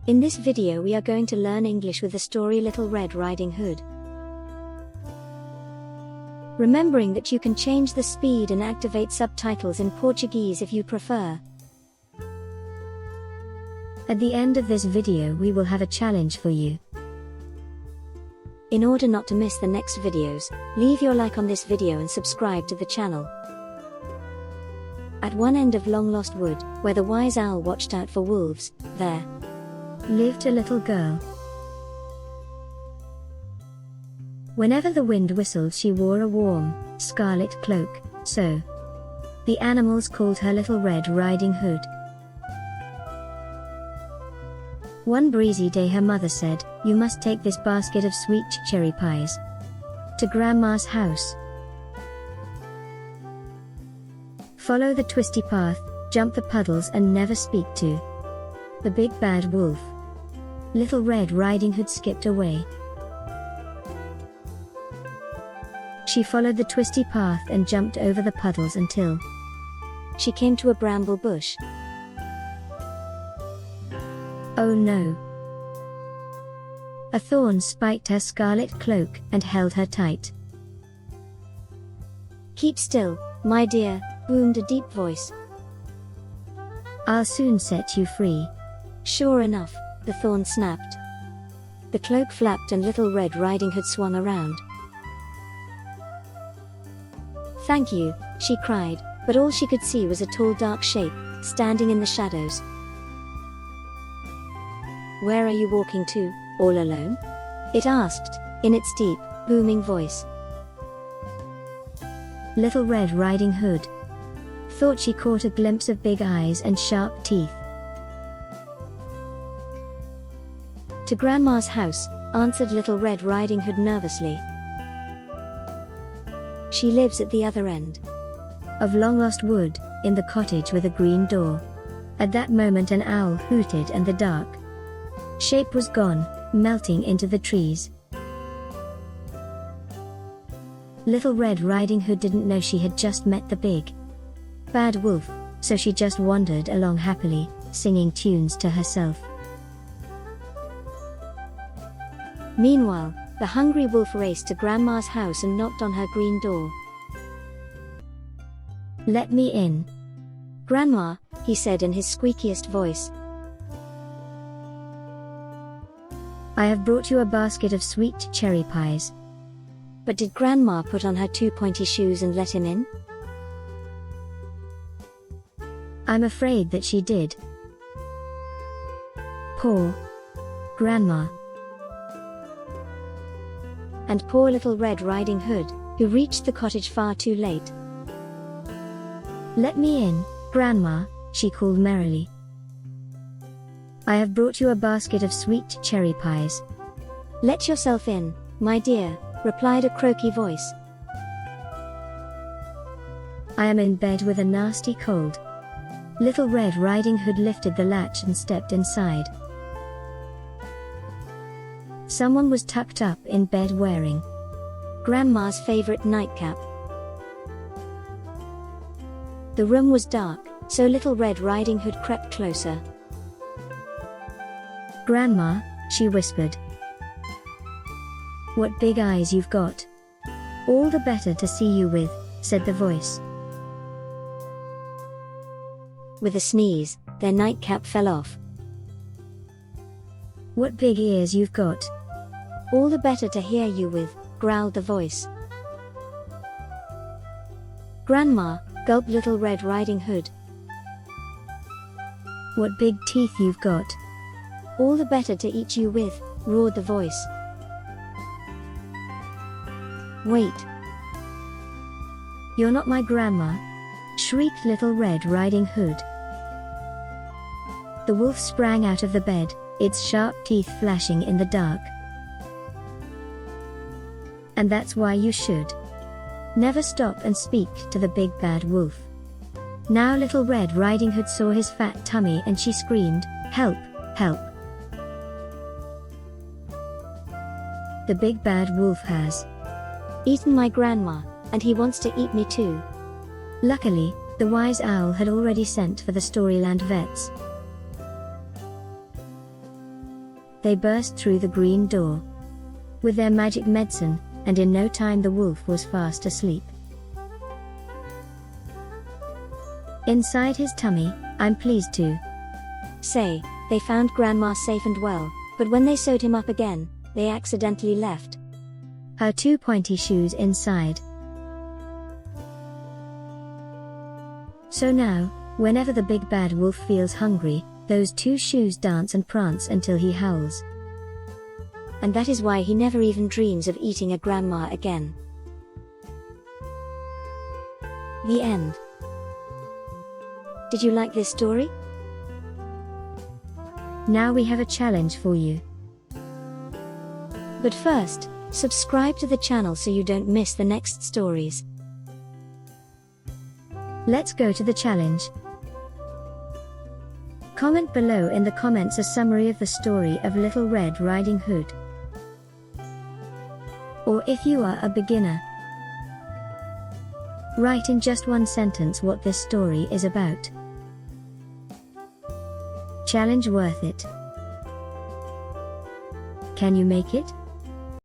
In this video we are going to learn English with the story Little Red Riding Hood. Remembering that you can change the speed and activate subtitles in Portuguese if you prefer. At the end of this video we will have a challenge for you. In order not to miss the next videos, leave your like on this video and subscribe to the channel. At one end of Long Lost Wood, where the wise owl watched out for wolves, there lived a little girl. Whenever the wind whistled she wore a warm, scarlet cloak, so the animals called her Little Red Riding Hood. One breezy day her mother said, "You must take this basket of sweet cherry pies to Grandma's house. Follow the twisty path, jump the puddles and never speak to the big bad wolf." Little Red Riding Hood skipped away. She followed the twisty path and jumped over the puddles until she came to a bramble bush. Oh no! A thorn spiked her scarlet cloak and held her tight. "Keep still, my dear," boomed a deep voice. "I'll soon set you free." Sure enough, the thorn snapped. The cloak flapped and Little Red Riding Hood swung around. "Thank you," she cried, but all she could see was a tall dark shape, standing in the shadows. "Where are you walking to, all alone?" it asked, in its deep, booming voice. Little Red Riding Hood thought she caught a glimpse of big eyes and sharp teeth. "To Grandma's house," answered Little Red Riding Hood nervously. "She lives at the other end of Long Lost Wood, in the cottage with a green door." At that moment an owl hooted and the dark shape was gone, melting into the trees. Little Red Riding Hood didn't know she had just met the big bad wolf, so she just wandered along happily, singing tunes to herself. Meanwhile, the hungry wolf raced to Grandma's house and knocked on her green door. "Let me in, Grandma," he said in his squeakiest voice. "I have brought you a basket of sweet cherry pies." But did Grandma put on her two pointy shoes and let him in? I'm afraid that she did. Poor Grandma. And poor Little Red Riding Hood, who reached the cottage far too late. "Let me in, Grandma," she called merrily. "I have brought you a basket of sweet cherry pies." "Let yourself in, my dear," replied a croaky voice. "I am in bed with a nasty cold." Little Red Riding Hood lifted the latch and stepped inside. Someone was tucked up in bed wearing Grandma's favorite nightcap. The room was dark, so Little Red Riding Hood crept closer. "Grandma," she whispered. "What big eyes you've got." "All the better to see you with," said the voice. With a sneeze, their nightcap fell off. "What big ears you've got." "All the better to hear you with," growled the voice. "Grandma," gulped Little Red Riding Hood. "What big teeth you've got." "All the better to eat you with," roared the voice. "Wait. You're not my grandma," shrieked Little Red Riding Hood. The wolf sprang out of the bed, its sharp teeth flashing in the dark. "And that's why you should never stop and speak to the big bad wolf." Now Little Red Riding Hood saw his fat tummy and she screamed, "Help! Help! The big bad wolf has eaten my grandma, and he wants to eat me too." Luckily, the wise owl had already sent for the Storyland vets. they burst through the green door with their magic medicine, and in no time the wolf was fast asleep. Inside his tummy, I'm pleased to say, they found Grandma safe and well, but when they sewed him up again, they accidentally left her 2 pointy shoes inside. So now, whenever the big bad wolf feels hungry, those 2 shoes dance and prance until he howls. And that is why he never even dreams of eating a grandma again. The end. Did you like this story? Now we have a challenge for you. But first, subscribe to the channel so you don't miss the next stories. Let's go to the challenge. Comment below in the comments a summary of the story of Little Red Riding Hood. Or if you are a beginner, write in just 1 sentence what this story is about. Challenge worth it. Can you make it?